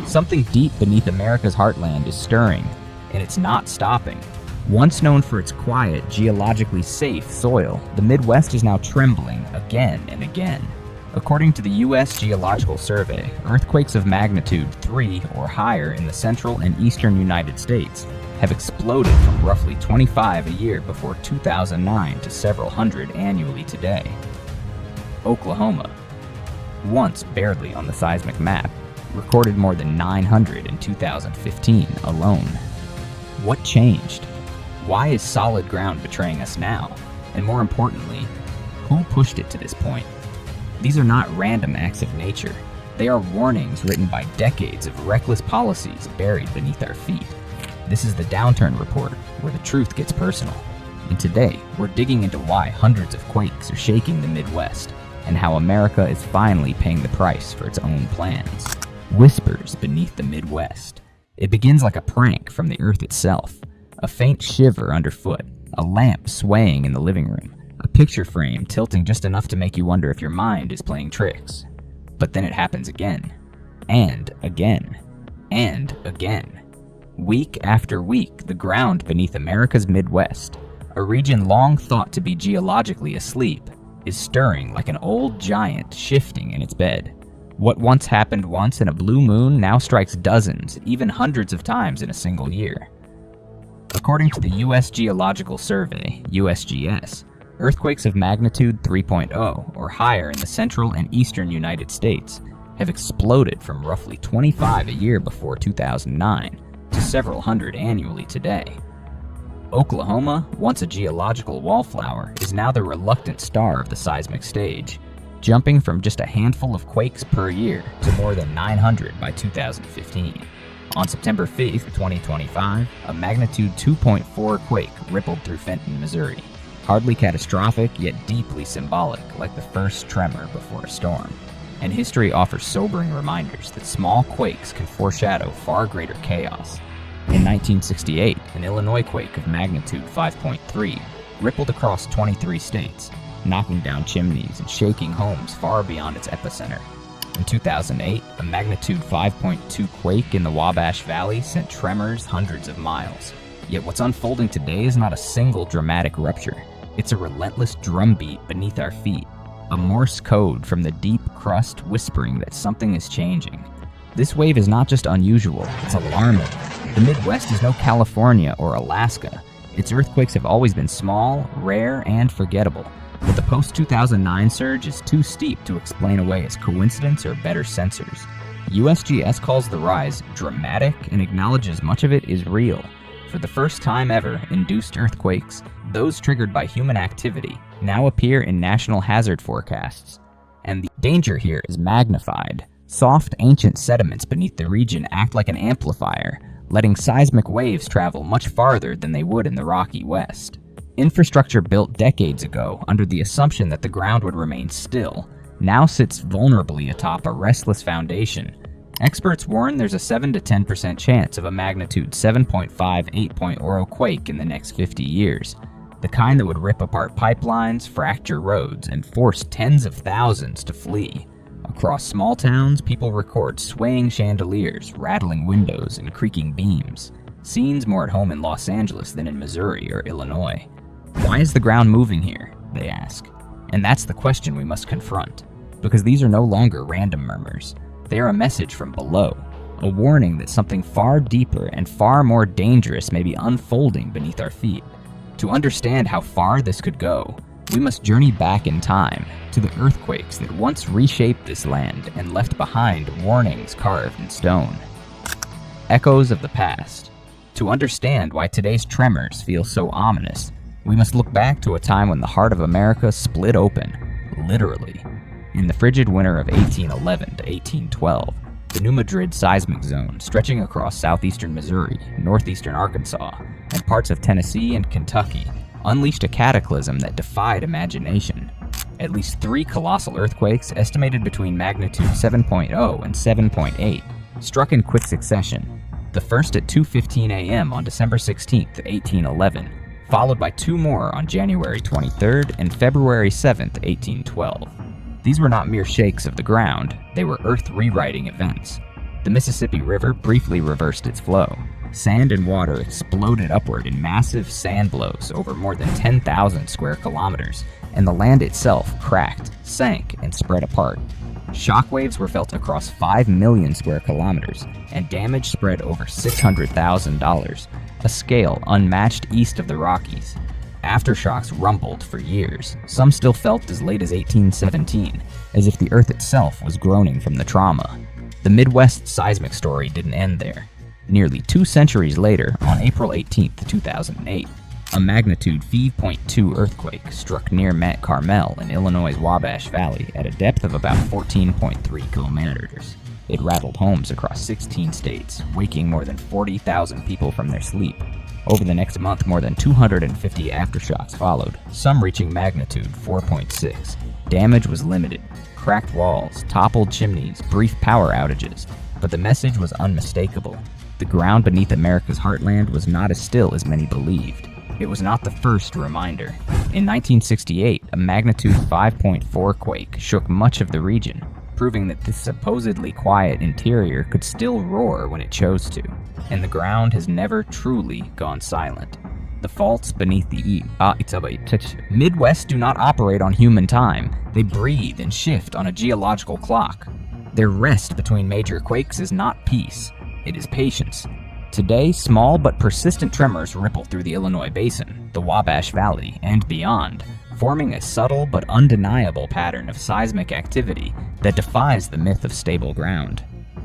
Something deep beneath America's heartland is stirring, and it's not stopping. Once known for its quiet, geologically safe soil, the Midwest is now trembling again and again. According to the U.S. Geological Survey, earthquakes of magnitude 3 or higher in the central and eastern United States have exploded from roughly 25 a year before 2009 to several hundred annually today. Oklahoma, once barely on the seismic map, recorded more than 900 in 2015 alone. What changed? Why is solid ground betraying us now? And more importantly, who pushed it to this point? These are not random acts of nature. They are warnings written by decades of reckless policies buried beneath our feet. This is the Downturn Report, where the truth gets personal. And today, we're digging into why hundreds of quakes are shaking the Midwest, and how America is finally paying the price for its own plans. Whispers beneath the Midwest. It begins like a prank from the earth itself. A faint shiver underfoot, a lamp swaying in the living room, a picture frame tilting just enough to make you wonder if your mind is playing tricks. But then it happens again, and again, and again. Week after week, the ground beneath America's Midwest, a region long thought to be geologically asleep, is stirring like an old giant shifting in its bed. What once happened once in a blue moon now strikes dozens, even hundreds of times in a single year. According to the U.S. Geological Survey, USGS, earthquakes of magnitude 3.0 or higher in the central and eastern United States have exploded from roughly 25 a year before 2009 to several hundred annually today. Oklahoma, once a geological wallflower, is now the reluctant star of the seismic stage, jumping from just a handful of quakes per year to more than 900 by 2015. On September 5th, 2025, a magnitude 2.4 quake rippled through Fenton, Missouri. Hardly catastrophic, yet deeply symbolic, like the first tremor before a storm. And history offers sobering reminders that small quakes can foreshadow far greater chaos. In 1968, an Illinois quake of magnitude 5.3 rippled across 23 states, knocking down chimneys and shaking homes far beyond its epicenter. In 2008, a magnitude 5.2 quake in the Wabash Valley sent tremors hundreds of miles. Yet what's unfolding today is not a single dramatic rupture. It's a relentless drumbeat beneath our feet, a Morse code from the deep crust whispering that something is changing. This wave is not just unusual, it's alarming. The Midwest is no California or Alaska. Its earthquakes have always been small, rare, and forgettable. But the post-2009 surge is too steep to explain away as coincidence or better sensors. USGS calls the rise dramatic and acknowledges much of it is real. For the first time ever, induced earthquakes, those triggered by human activity, now appear in national hazard forecasts. And the danger here is magnified. Soft, ancient sediments beneath the region act like an amplifier, letting seismic waves travel much farther than they would in the rocky West. Infrastructure built decades ago under the assumption that the ground would remain still now sits vulnerably atop a restless foundation. Experts warn there's a 7 to 10% chance of a magnitude 7.5, 8.0 quake in the next 50 years, the kind that would rip apart pipelines, fracture roads, and force tens of thousands to flee. Across small towns, people record swaying chandeliers, rattling windows, and creaking beams. Scenes more at home in Los Angeles than in Missouri or Illinois. Why is the ground moving here? They ask. And that's the question we must confront, because these are no longer random murmurs. They are a message from below, a warning that something far deeper and far more dangerous may be unfolding beneath our feet. To understand how far this could go, we must journey back in time to the earthquakes that once reshaped this land and left behind warnings carved in stone. Echoes of the past. To understand why today's tremors feel so ominous, we must look back to a time when the heart of America split open, literally. In the frigid winter of 1811 to 1812, the New Madrid seismic zone, stretching across southeastern Missouri, northeastern Arkansas, and parts of Tennessee and Kentucky, unleashed a cataclysm that defied imagination. At least 3 colossal earthquakes, estimated between magnitude 7.0 and 7.8, struck in quick succession. The first at 2:15 a.m. on December 16, 1811, followed by 2 more on January 23rd and February 7th, 1812. These were not mere shakes of the ground, they were earth-rewriting events. The Mississippi River briefly reversed its flow. Sand and water exploded upward in massive sand blows over more than 10,000 square kilometers, and the land itself cracked, sank, and spread apart. Shockwaves were felt across 5 million square kilometers, and damage spread over $600,000, a scale unmatched east of the Rockies. Aftershocks rumbled for years, some still felt as late as 1817, as if the Earth itself was groaning from the trauma. The Midwest seismic story didn't end there. Nearly 2 centuries later, on April 18, 2008, a magnitude 5.2 earthquake struck near Mount Carmel in Illinois' Wabash Valley at a depth of about 14.3 kilometers. It rattled homes across 16 states, waking more than 40,000 people from their sleep. Over the next month, more than 250 aftershocks followed, some reaching magnitude 4.6. Damage was limited. Cracked walls, toppled chimneys, brief power outages. But the message was unmistakable. The ground beneath America's heartland was not as still as many believed. It was not the first reminder. In 1968, a magnitude 5.4 quake shook much of the region, proving that this supposedly quiet interior could still roar when it chose to, and the ground has never truly gone silent. The faults beneath the Midwest do not operate on human time. They breathe and shift on a geological clock. Their rest between major quakes is not peace, it is patience. Today, small but persistent tremors ripple through the Illinois Basin, the Wabash Valley, and beyond, forming a subtle but undeniable pattern of seismic activity that defies the myth of stable ground.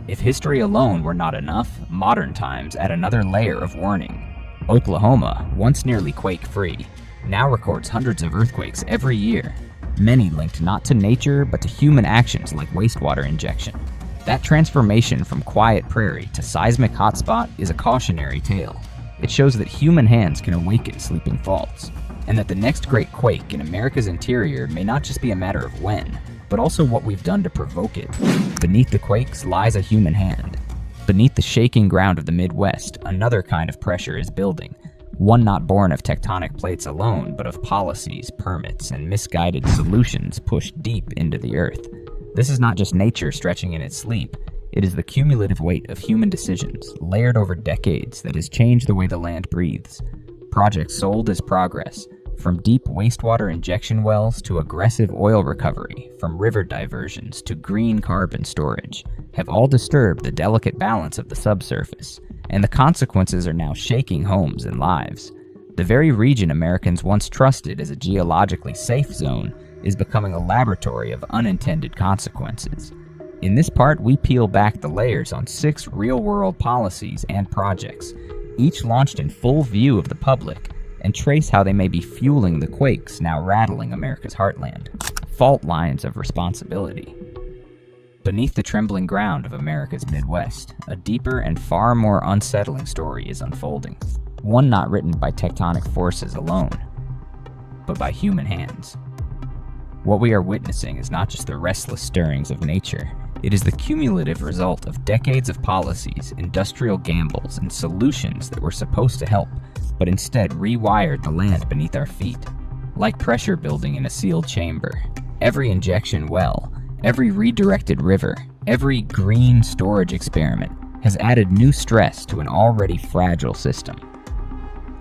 If history alone were not enough, modern times add another layer of warning. Oklahoma, once nearly quake-free, now records hundreds of earthquakes every year, many linked not to nature but to human actions like wastewater injection. That transformation from quiet prairie to seismic hotspot is a cautionary tale. It shows that human hands can awaken sleeping faults, and that the next great quake in America's interior may not just be a matter of when, but also what we've done to provoke it. Beneath the quakes lies a human hand. Beneath the shaking ground of the Midwest, another kind of pressure is building, one not born of tectonic plates alone, but of policies, permits, and misguided solutions pushed deep into the earth. This is not just nature stretching in its sleep, it is the cumulative weight of human decisions, layered over decades, that has changed the way the land breathes. Projects sold as progress, from deep wastewater injection wells to aggressive oil recovery, from river diversions to green carbon storage, have all disturbed the delicate balance of the subsurface, and the consequences are now shaking homes and lives. The very region Americans once trusted as a geologically safe zone is becoming a laboratory of unintended consequences. In this part, we peel back the layers on 6 real-world policies and projects, each launched in full view of the public, and trace how they may be fueling the quakes now rattling America's heartland. Fault lines of responsibility. Beneath the trembling ground of America's Midwest, a deeper and far more unsettling story is unfolding. One not written by tectonic forces alone, but by human hands. What we are witnessing is not just the restless stirrings of nature. It is the cumulative result of decades of policies, industrial gambles, and solutions that were supposed to help, but instead rewired the land beneath our feet. Like pressure building in a sealed chamber, every injection well, every redirected river, every green storage experiment has added new stress to an already fragile system.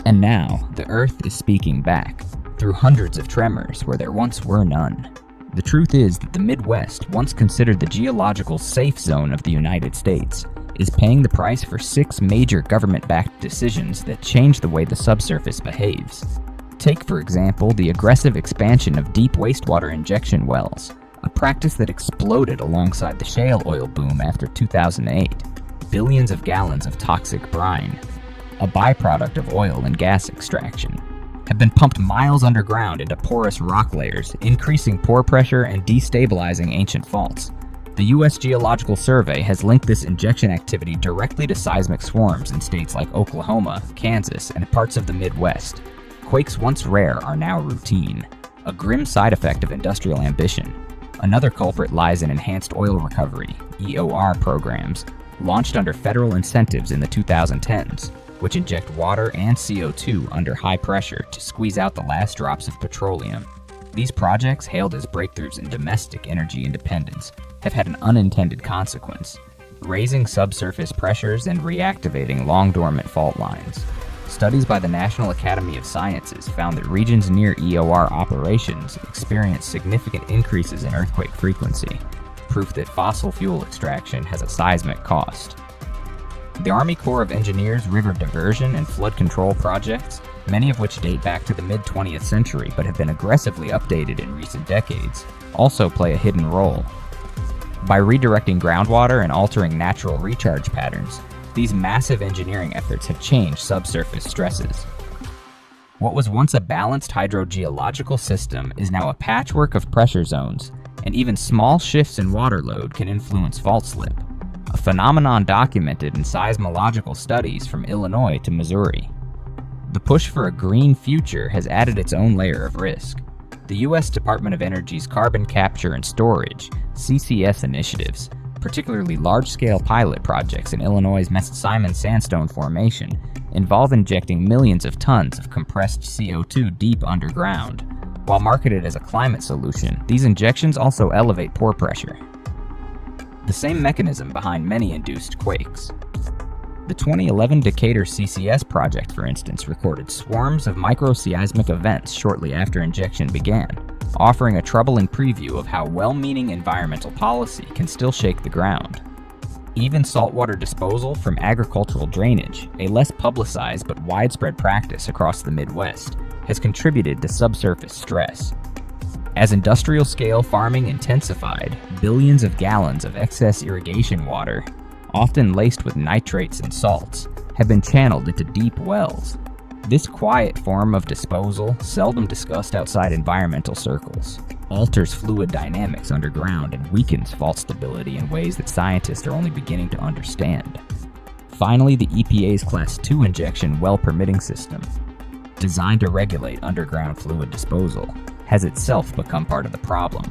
And now, the Earth is speaking back, through hundreds of tremors where there once were none. The truth is that the Midwest, once considered the geological safe zone of the United States, is paying the price for 6 major government-backed decisions that change the way the subsurface behaves. Take, for example, the aggressive expansion of deep wastewater injection wells, a practice that exploded alongside the shale oil boom after 2008. Billions of gallons of toxic brine, a byproduct of oil and gas extraction, have been pumped miles underground into porous rock layers, increasing pore pressure and destabilizing ancient faults. The U.S. Geological Survey has linked this injection activity directly to seismic swarms in states like Oklahoma, Kansas, and parts of the Midwest. Quakes once rare are now routine, a grim side effect of industrial ambition. Another culprit lies in enhanced oil recovery, EOR programs, launched under federal incentives in the 2010s, which inject water and CO2 under high pressure to squeeze out the last drops of petroleum. These projects, hailed as breakthroughs in domestic energy independence, have had an unintended consequence. raising subsurface pressures and reactivating long-dormant fault lines. Studies by the National Academy of Sciences found that regions near EOR operations experience significant increases in earthquake frequency, proof that fossil fuel extraction has a seismic cost. The Army Corps of Engineers river diversion and flood control projects, many of which date back to the mid-20th century but have been aggressively updated in recent decades, also play a hidden role. By redirecting groundwater and altering natural recharge patterns, these massive engineering efforts have changed subsurface stresses. What was once a balanced hydrogeological system is now a patchwork of pressure zones, and even small shifts in water load can influence fault slip, a phenomenon documented in seismological studies from Illinois to Missouri. The push for a green future has added its own layer of risk. The U.S. Department of Energy's Carbon Capture and Storage (CCS) initiatives, particularly large-scale pilot projects in Illinois' Simon Sandstone Formation, involve injecting millions of tons of compressed CO2 deep underground. While marketed as a climate solution, these injections also elevate pore pressure, the same mechanism behind many induced quakes. The 2011 Decatur CCS project, for instance, recorded swarms of microseismic events shortly after injection began, offering a troubling preview of how well-meaning environmental policy can still shake the ground. Even saltwater disposal from agricultural drainage, a less publicized but widespread practice across the Midwest, has contributed to subsurface stress. As industrial-scale farming intensified, billions of gallons of excess irrigation water, often laced with nitrates and salts, have been channeled into deep wells. This quiet form of disposal, seldom discussed outside environmental circles, alters fluid dynamics underground and weakens fault stability in ways that scientists are only beginning to understand. Finally, the EPA's Class 2 injection well permitting system, designed to regulate underground fluid disposal, has itself become part of the problem.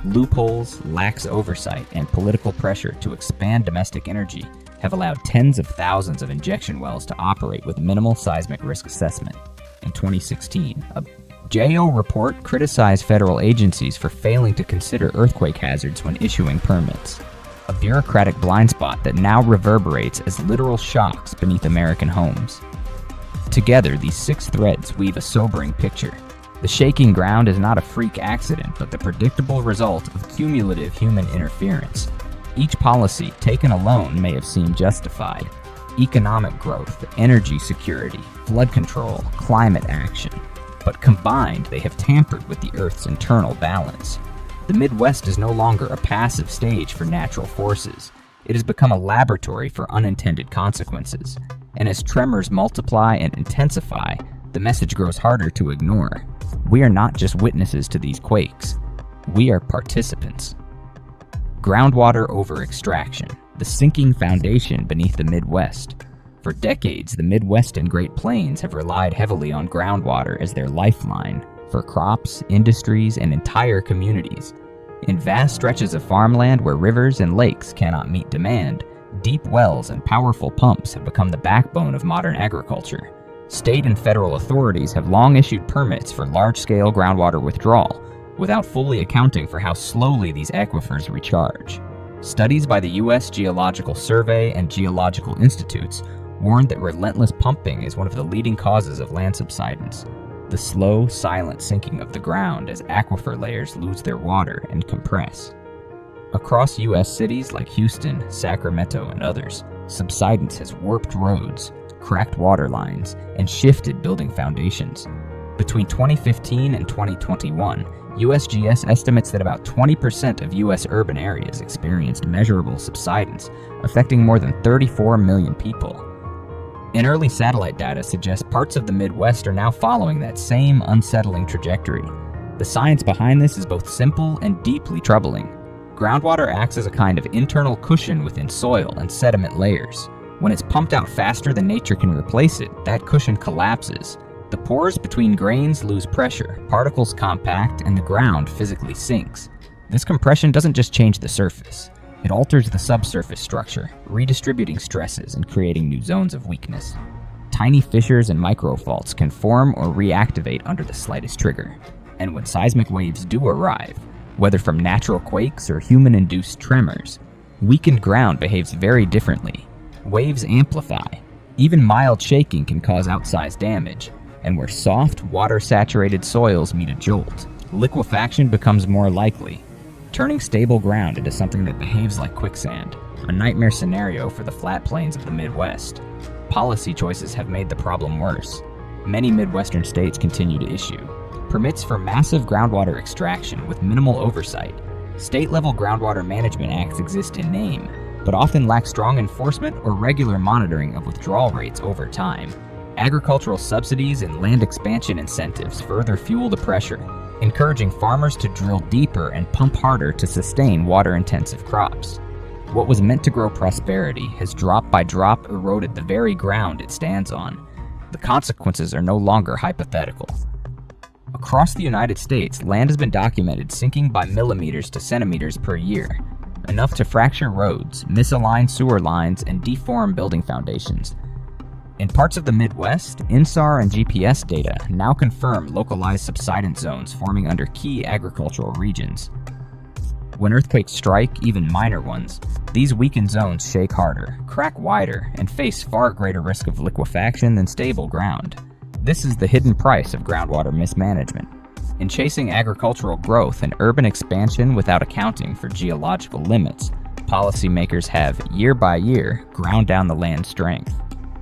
Loopholes, lax oversight, and political pressure to expand domestic energy have allowed tens of thousands of injection wells to operate with minimal seismic risk assessment. In 2016, a JO report criticized federal agencies for failing to consider earthquake hazards when issuing permits, a bureaucratic blind spot that now reverberates as literal shocks beneath American homes. Together, these 6 threads weave a sobering picture. The shaking ground is not a freak accident, but the predictable result of cumulative human interference. Each policy, taken alone, may have seemed justified. Economic growth, energy security, flood control, climate action. But combined, they have tampered with the Earth's internal balance. The Midwest is no longer a passive stage for natural forces. It has become a laboratory for unintended consequences. And as tremors multiply and intensify, the message grows harder to ignore. We are not just witnesses to these quakes. We are participants. Groundwater over extraction, the sinking foundation beneath the Midwest. For decades, the Midwest and Great Plains have relied heavily on groundwater as their lifeline for crops, industries, and entire communities. In vast stretches of farmland where rivers and lakes cannot meet demand, deep wells and powerful pumps have become the backbone of modern agriculture. State and federal authorities have long issued permits for large-scale groundwater withdrawal, without fully accounting for how slowly these aquifers recharge. Studies by the U.S. Geological Survey and geological institutes warned that relentless pumping is one of the leading causes of land subsidence, the slow, silent sinking of the ground as aquifer layers lose their water and compress. Across U.S. cities like Houston, Sacramento, and others, subsidence has warped roads, cracked water lines, and shifted building foundations. Between 2015 and 2021, USGS estimates that about 20% of U.S. urban areas experienced measurable subsidence, affecting more than 34 million people. And early satellite data suggests parts of the Midwest are now following that same unsettling trajectory. The science behind this is both simple and deeply troubling. Groundwater acts as a kind of internal cushion within soil and sediment layers. When it's pumped out faster than nature can replace it, that cushion collapses. The pores between grains lose pressure, particles compact, and the ground physically sinks. This compression doesn't just change the surface. It alters the subsurface structure, redistributing stresses and creating new zones of weakness. Tiny fissures and microfaults can form or reactivate under the slightest trigger. And when seismic waves do arrive, whether from natural quakes or human-induced tremors, Weakened ground behaves very differently. Waves amplify. Even mild shaking can cause outsized damage. And where soft, water-saturated soils meet a jolt, liquefaction becomes more likely, turning stable ground into something that behaves like quicksand, a nightmare scenario for the flat plains of the Midwest. Policy choices have made the problem worse. Many Midwestern states continue to issue permits for massive groundwater extraction with minimal oversight. State-level groundwater management acts exist in name, but often lack strong enforcement or regular monitoring of withdrawal rates over time. Agricultural subsidies and land expansion incentives further fuel the pressure, encouraging farmers to drill deeper and pump harder to sustain water-intensive crops. What was meant to grow prosperity has drop by drop eroded the very ground it stands on. The consequences are no longer hypothetical. Across the United States, land has been documented sinking by millimeters to centimeters per year, enough to fracture roads, misalign sewer lines, and deform building foundations. In parts of the Midwest, INSAR and GPS data now confirm localized subsidence zones forming under key agricultural regions. When earthquakes strike, even minor ones, these weakened zones shake harder, crack wider, and face far greater risk of liquefaction than stable ground. This is the hidden price of groundwater mismanagement. In chasing agricultural growth and urban expansion without accounting for geological limits, policymakers have, year by year, ground down the land's strength.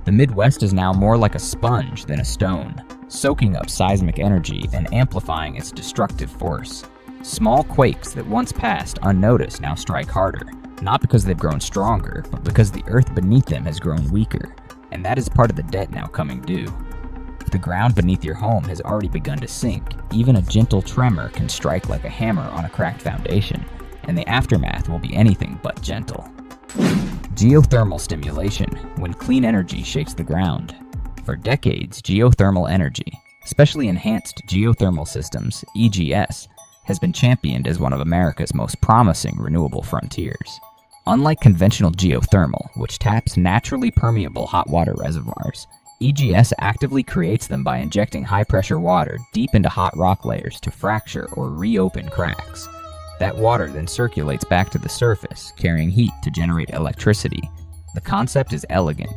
The Midwest is now more like a sponge than a stone, soaking up seismic energy and amplifying its destructive force. Small quakes that once passed unnoticed now strike harder, not because they've grown stronger, but because the earth beneath them has grown weaker, and that is part of the debt now coming due. If the ground beneath your home has already begun to sink, even a gentle tremor can strike like a hammer on a cracked foundation, and the aftermath will be anything but gentle. Geothermal stimulation, when clean energy shakes the ground. For decades, geothermal energy, especially enhanced geothermal systems, EGS, has been championed as one of America's most promising renewable frontiers. Unlike conventional geothermal, which taps naturally permeable hot water reservoirs, EGS actively creates them by injecting high-pressure water deep into hot rock layers to fracture or reopen cracks. That water then circulates back to the surface, carrying heat to generate electricity. The concept is elegant,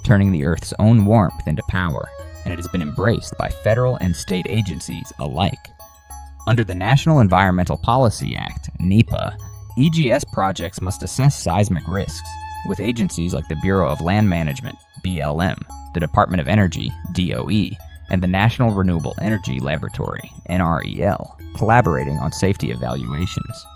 turning the Earth's own warmth into power, and it has been embraced by federal and state agencies alike. Under the National Environmental Policy Act, NEPA, EGS projects must assess seismic risks, with agencies like the Bureau of Land Management, BLM, the Department of Energy, DOE, and the National Renewable Energy Laboratory, NREL, collaborating on safety evaluations.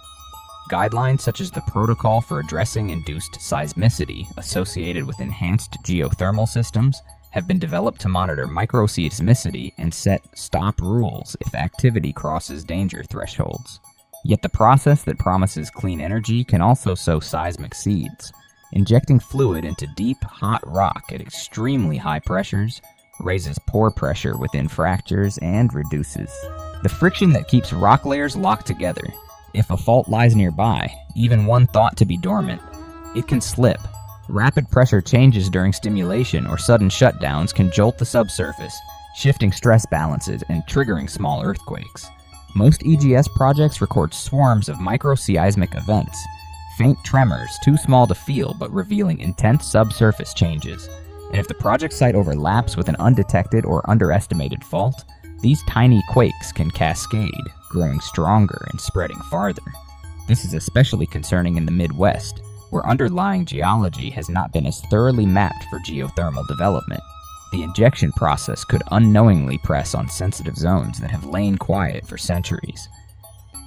Guidelines such as the Protocol for Addressing Induced Seismicity associated with enhanced geothermal systems have been developed to monitor microseismicity and set stop rules if activity crosses danger thresholds. Yet the process that promises clean energy can also sow seismic seeds. Injecting fluid into deep, hot rock at extremely high pressures raises pore pressure within fractures and reduces the friction that keeps rock layers locked together. If a fault lies nearby, even one thought to be dormant, it can slip. Rapid pressure changes during stimulation or sudden shutdowns can jolt the subsurface, shifting stress balances and triggering small earthquakes. Most EGS projects record swarms of microseismic events, faint tremors too small to feel but revealing intense subsurface changes. And if the project site overlaps with an undetected or underestimated fault, these tiny quakes can cascade, growing stronger and spreading farther. This is especially concerning in the Midwest, where underlying geology has not been as thoroughly mapped for geothermal development. The injection process could unknowingly press on sensitive zones that have lain quiet for centuries.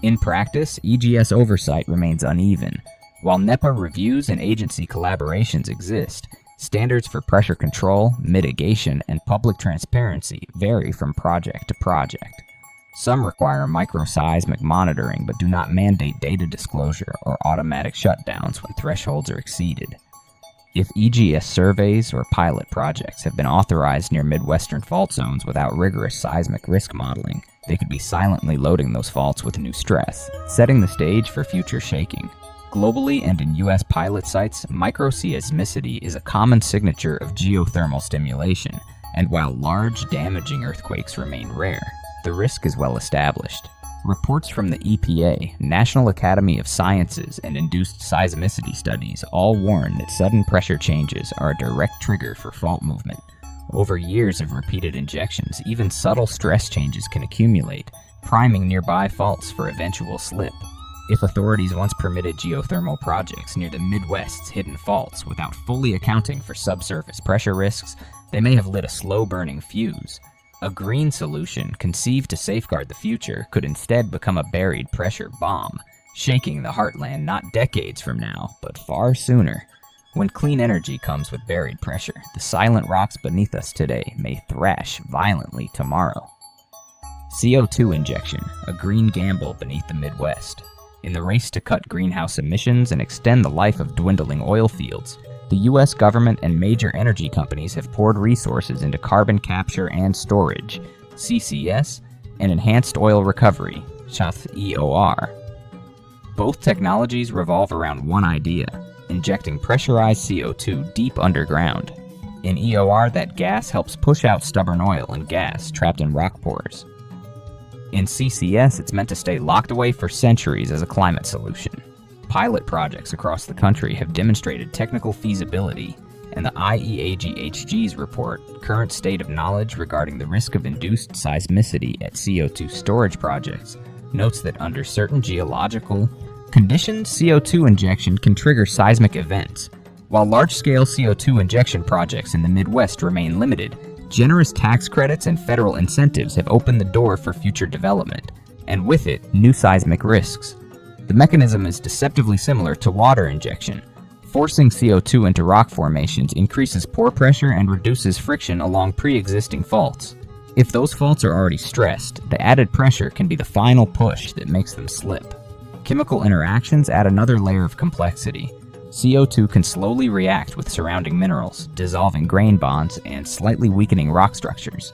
In practice, EGS oversight remains uneven. While NEPA reviews and agency collaborations exist, standards for pressure control, mitigation, and public transparency vary from project to project. Some require microseismic monitoring but do not mandate data disclosure or automatic shutdowns when thresholds are exceeded. If EGS surveys or pilot projects have been authorized near Midwestern fault zones without rigorous seismic risk modeling, they could be silently loading those faults with new stress, setting the stage for future shaking. Globally and in U.S. pilot sites, microseismicity is a common signature of geothermal stimulation, and while large, damaging earthquakes remain rare, the risk is well established. Reports from the EPA, National Academy of Sciences, and induced seismicity studies all warn that sudden pressure changes are a direct trigger for fault movement. Over years of repeated injections, even subtle stress changes can accumulate, priming nearby faults for eventual slip. If authorities once permitted geothermal projects near the Midwest's hidden faults without fully accounting for subsurface pressure risks, they may have lit a slow-burning fuse. A green solution, conceived to safeguard the future, could instead become a buried pressure bomb, shaking the heartland not decades from now, but far sooner. When clean energy comes with buried pressure, the silent rocks beneath us today may thrash violently tomorrow. CO2 injection, a green gamble beneath the Midwest. In the race to cut greenhouse emissions and extend the life of dwindling oil fields, the U.S. government and major energy companies have poured resources into carbon capture and storage, CCS, and enhanced oil recovery, EOR. Both technologies revolve around one idea: injecting pressurized CO2 deep underground. In EOR, that gas helps push out stubborn oil and gas trapped in rock pores. In CCS, it's meant to stay locked away for centuries as a climate solution. Pilot projects across the country have demonstrated technical feasibility, and the IEAGHG's report, Current State of Knowledge Regarding the Risk of Induced Seismicity at CO2 Storage Projects, notes that under certain geological conditions, CO2 injection can trigger seismic events. While large-scale CO2 injection projects in the Midwest remain limited, generous tax credits and federal incentives have opened the door for future development, and with it, new seismic risks. The mechanism is deceptively similar to water injection. Forcing CO2 into rock formations increases pore pressure and reduces friction along pre-existing faults. If those faults are already stressed, the added pressure can be the final push that makes them slip. Chemical interactions add another layer of complexity. CO2 can slowly react with surrounding minerals, dissolving grain bonds and slightly weakening rock structures.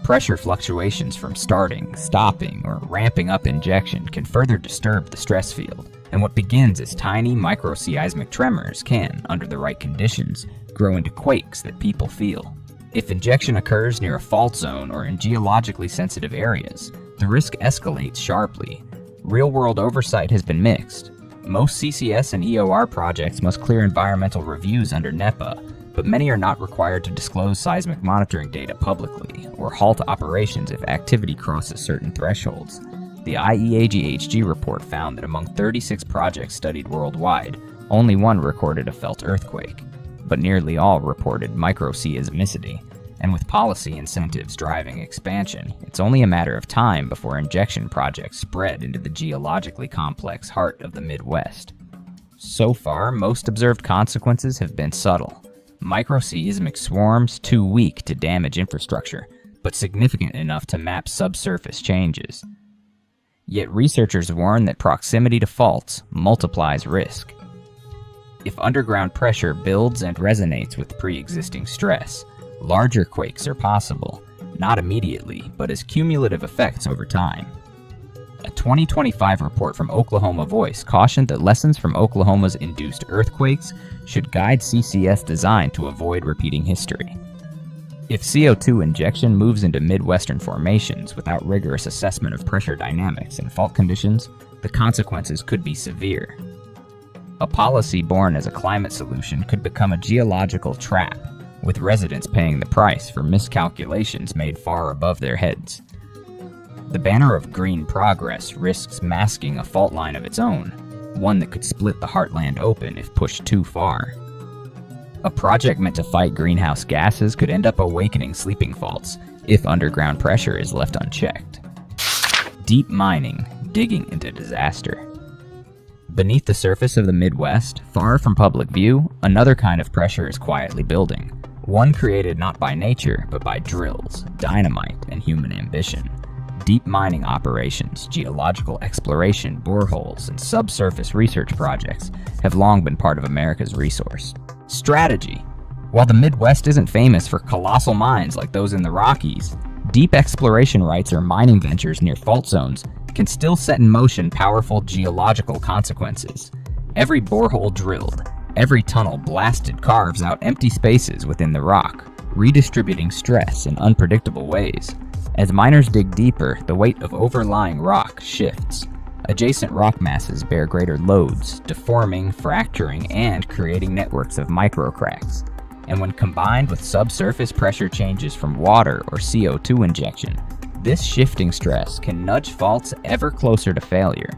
Pressure fluctuations from starting, stopping, or ramping up injection can further disturb the stress field, and what begins as tiny microseismic tremors can, under the right conditions, grow into quakes that people feel. If injection occurs near a fault zone or in geologically sensitive areas, the risk escalates sharply. Real-world oversight has been mixed. Most CCS and EOR projects must clear environmental reviews under NEPA, but many are not required to disclose seismic monitoring data publicly or halt operations if activity crosses certain thresholds. The IEAGHG report found that among 36 projects studied worldwide, only one recorded a felt earthquake, but nearly all reported microseismicity. And with policy incentives driving expansion, it's only a matter of time before injection projects spread into the geologically complex heart of the Midwest. So far, most observed consequences have been subtle. Microseismic swarms too weak to damage infrastructure, but significant enough to map subsurface changes. Yet researchers warn that proximity to faults multiplies risk. If underground pressure builds and resonates with pre-existing stress, larger quakes are possible, not immediately, but as cumulative effects over time. A 2025 report from Oklahoma Voice cautioned that lessons from Oklahoma's induced earthquakes should guide CCS design to avoid repeating history. If CO2 injection moves into Midwestern formations without rigorous assessment of pressure dynamics and fault conditions, the consequences could be severe. A policy born as a climate solution could become a geological trap, with residents paying the price for miscalculations made far above their heads. The banner of green progress risks masking a fault line of its own, one that could split the heartland open if pushed too far. A project meant to fight greenhouse gases could end up awakening sleeping faults if underground pressure is left unchecked. Deep mining, digging into disaster. Beneath the surface of the Midwest, far from public view, another kind of pressure is quietly building. One created not by nature, but by drills, dynamite, and human ambition. Deep mining operations, geological exploration, boreholes, and subsurface research projects have long been part of America's resource strategy. While the Midwest isn't famous for colossal mines like those in the Rockies, deep exploration rights or mining ventures near fault zones can still set in motion powerful geological consequences. Every borehole drilled, every tunnel blasted carves out empty spaces within the rock, redistributing stress in unpredictable ways. As miners dig deeper, the weight of overlying rock shifts. Adjacent rock masses bear greater loads, deforming, fracturing, and creating networks of microcracks. And when combined with subsurface pressure changes from water or CO2 injection, this shifting stress can nudge faults ever closer to failure.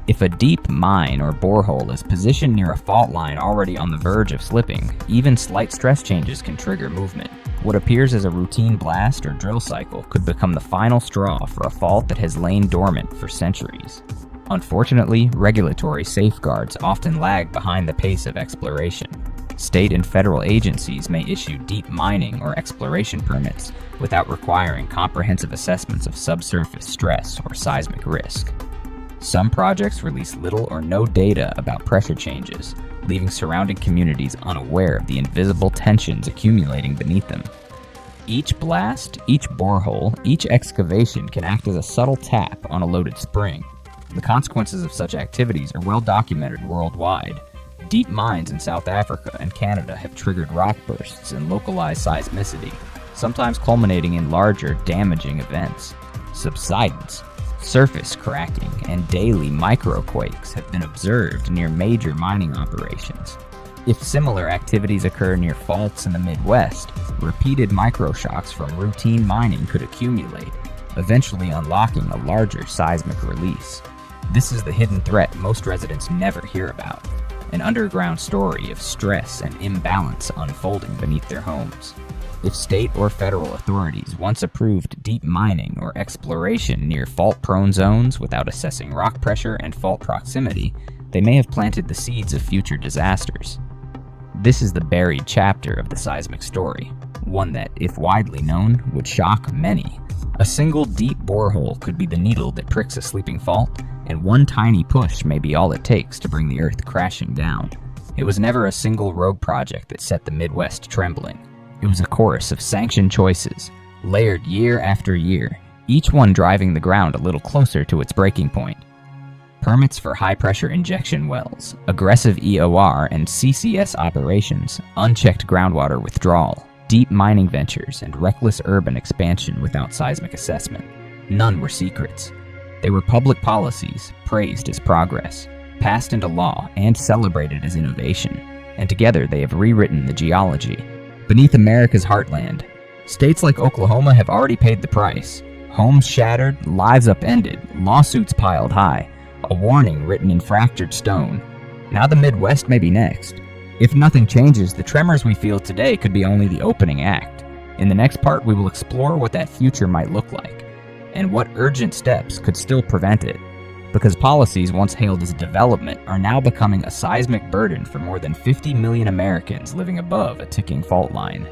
If a deep mine or borehole is positioned near a fault line already on the verge of slipping, even slight stress changes can trigger movement. What appears as a routine blast or drill cycle could become the final straw for a fault that has lain dormant for centuries. Unfortunately, regulatory safeguards often lag behind the pace of exploration. State and federal agencies may issue deep mining or exploration permits without requiring comprehensive assessments of subsurface stress or seismic risk. Some projects release little or no data about pressure changes, leaving surrounding communities unaware of the invisible tensions accumulating beneath them. Each blast, each borehole, each excavation can act as a subtle tap on a loaded spring. The consequences of such activities are well documented worldwide. Deep mines in South Africa and Canada have triggered rock bursts and localized seismicity, sometimes culminating in larger, damaging events. Subsidence, surface cracking, and daily microquakes have been observed near major mining operations. If similar activities occur near faults in the Midwest, repeated microshocks from routine mining could accumulate, eventually unlocking a larger seismic release. This is the hidden threat most residents never hear about, an underground story of stress and imbalance unfolding beneath their homes. If state or federal authorities once approved deep mining or exploration near fault-prone zones without assessing rock pressure and fault proximity, they may have planted the seeds of future disasters. This is the buried chapter of the seismic story, one that, if widely known, would shock many. A single deep borehole could be the needle that pricks a sleeping fault, and one tiny push may be all it takes to bring the Earth crashing down. It was never a single rogue project that set the Midwest trembling. It was a chorus of sanctioned choices, layered year after year, each one driving the ground a little closer to its breaking point. Permits for high-pressure injection wells, aggressive EOR and CCS operations, unchecked groundwater withdrawal, deep mining ventures, and reckless urban expansion without seismic assessment. None were secrets. They were public policies, praised as progress, passed into law, and celebrated as innovation. And together they have rewritten the geology. Beneath America's heartland, states like Oklahoma have already paid the price. Homes shattered, lives upended, lawsuits piled high, a warning written in fractured stone. Now the Midwest may be next. If nothing changes, the tremors we feel today could be only the opening act. In the next part, we will explore what that future might look like, and what urgent steps could still prevent it. Because policies once hailed as development are now becoming a seismic burden for more than 50 million Americans living above a ticking fault line.